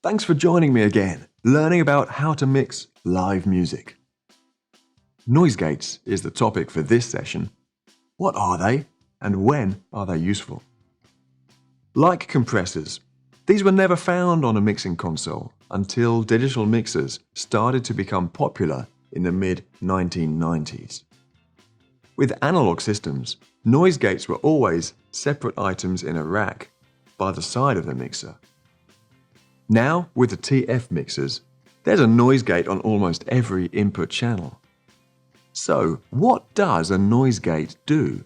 Thanks for joining me again, learning about how to mix live music. Noise gates is the topic for this session. What are they, and when are they useful? Like compressors, these were never found on a mixing console until digital mixers started to become popular in the mid-1990s. With analog systems, noise gates were always separate items in a rack by the side of the mixer. Now, with the TF mixers, there's a noise gate on almost every input channel. So, what does a noise gate do?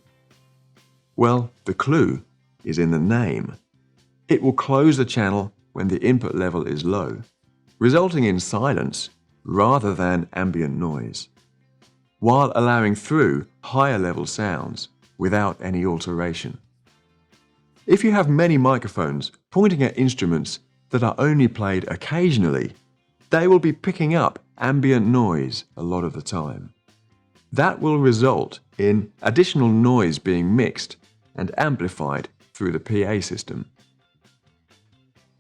Well, the clue is in the name. It will close the channel when the input level is low, resulting in silence rather than ambient noise, while allowing through higher level sounds without any alteration. If you have many microphones pointing at instruments that are only played occasionally, they will be picking up ambient noise a lot of the time. That will result in additional noise being mixed and amplified through the PA system.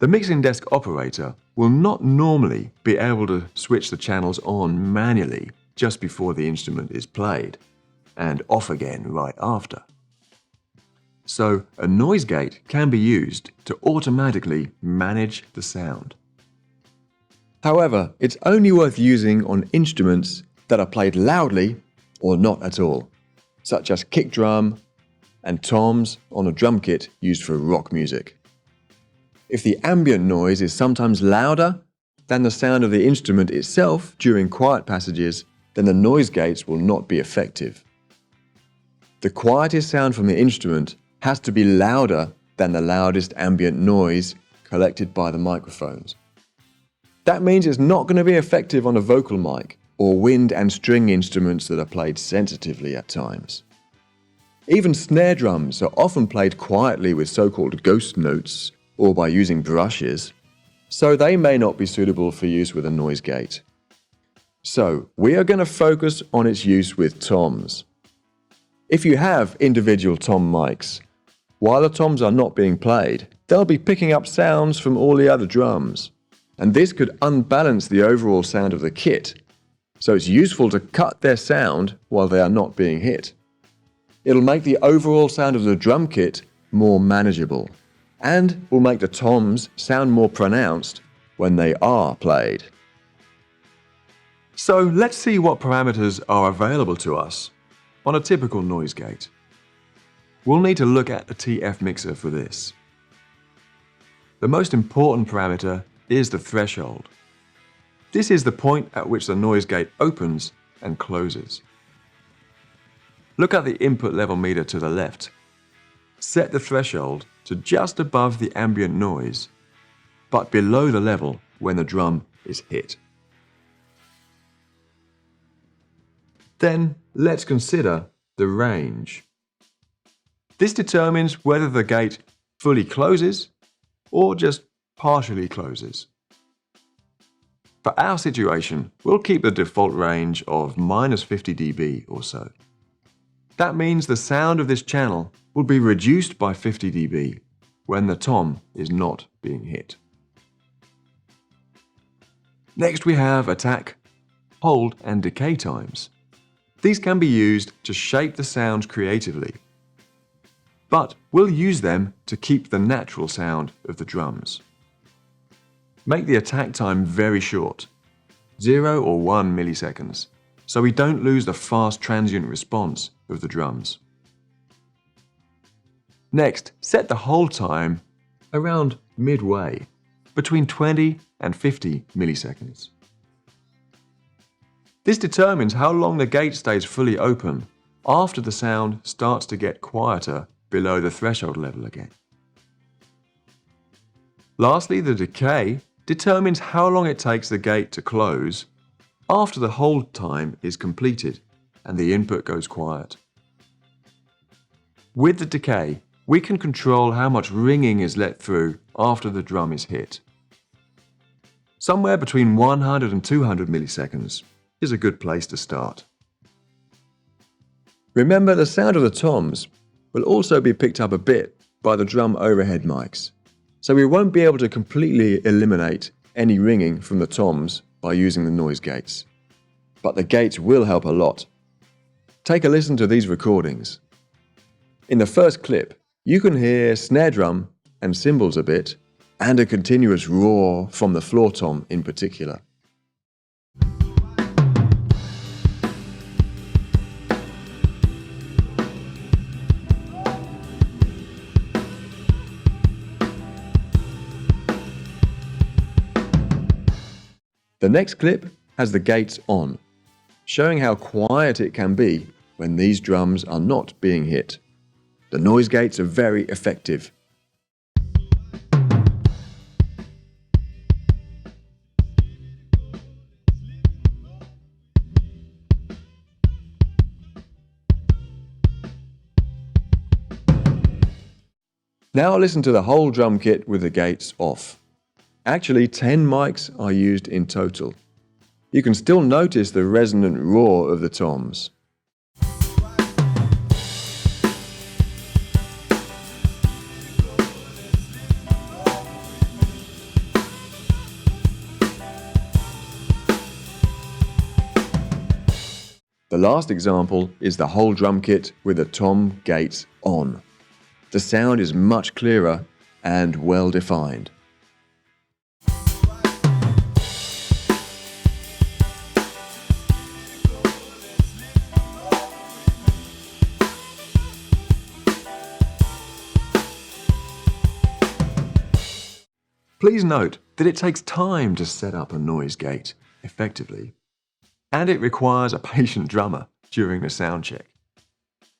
The mixing desk operator will not normally be able to switch the channels on manually just before the instrument is played, and off again right after. So, a noise gate can be used to automatically manage the sound. However, it's only worth using on instruments that are played loudly or not at all, such as kick drum and toms on a drum kit used for rock music. If the ambient noise is sometimes louder than the sound of the instrument itself during quiet passages, then the noise gates will not be effective. The quietest sound from the instrument has to be louder than the loudest ambient noise collected by the microphones. That means it's not going to be effective on a vocal mic or wind and string instruments that are played sensitively at times. Even snare drums are often played quietly with so-called ghost notes or by using brushes, so they may not be suitable for use with a noise gate. So, we are going to focus on its use with toms. If you have individual tom mics, while the toms are not being played, they'll be picking up sounds from all the other drums, and this could unbalance the overall sound of the kit, so it's useful to cut their sound while they are not being hit. It'll make the overall sound of the drum kit more manageable, and will make the toms sound more pronounced when they are played. So let's see what parameters are available to us on a typical noise gate. We'll need to look at the TF mixer for this. The most important parameter is the threshold. This is the point at which the noise gate opens and closes. Look at the input level meter to the left. Set the threshold to just above the ambient noise, but below the level when the drum is hit. Then let's consider the range. This determines whether the gate fully closes or just partially closes. For our situation, we'll keep the default range of -50 dB or so. That means the sound of this channel will be reduced by 50 dB when the tom is not being hit. Next we have attack, hold and decay times. These can be used to shape the sounds creatively, but we'll use them to keep the natural sound of the drums. Make the attack time very short, 0 or 1 milliseconds, so we don't lose the fast transient response of the drums. Next, set the hold time around midway, between 20 and 50 milliseconds. This determines how long the gate stays fully open after the sound starts to get quieter below the threshold level again. Lastly, the decay determines how long it takes the gate to close after the hold time is completed and the input goes quiet. With the decay, we can control how much ringing is let through after the drum is hit. Somewhere between 100 and 200 milliseconds is a good place to start. Remember, the sound of the toms will also be picked up a bit by the drum overhead mics, so we won't be able to completely eliminate any ringing from the toms by using the noise gates. But the gates will help a lot. Take a listen to these recordings. In the first clip, you can hear snare drum and cymbals a bit, and a continuous roar from the floor tom in particular. The next clip has the gates on, showing how quiet it can be when these drums are not being hit. The noise gates are very effective. Now listen to the whole drum kit with the gates off. Actually, 10 mics are used in total. You can still notice the resonant roar of the toms. The last example is the whole drum kit with the tom gates on. The sound is much clearer and well defined. Please note that it takes time to set up a noise gate effectively, and it requires a patient drummer during the sound check.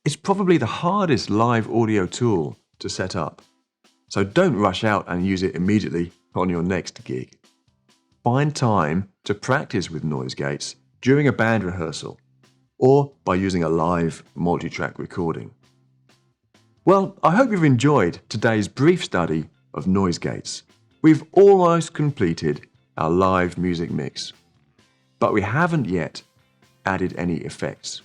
It's probably the hardest live audio tool to set up, so don't rush out and use it immediately on your next gig. Find time to practice with noise gates during a band rehearsal or by using a live multi-track recording. Well, I hope you've enjoyed today's brief study of noise gates. We've almost completed our live music mix, but we haven't yet added any effects.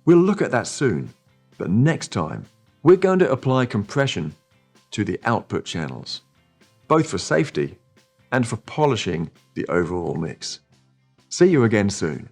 We'll look at that soon, but next time we're going to apply compression to the output channels, both for safety and for polishing the overall mix. See you again soon.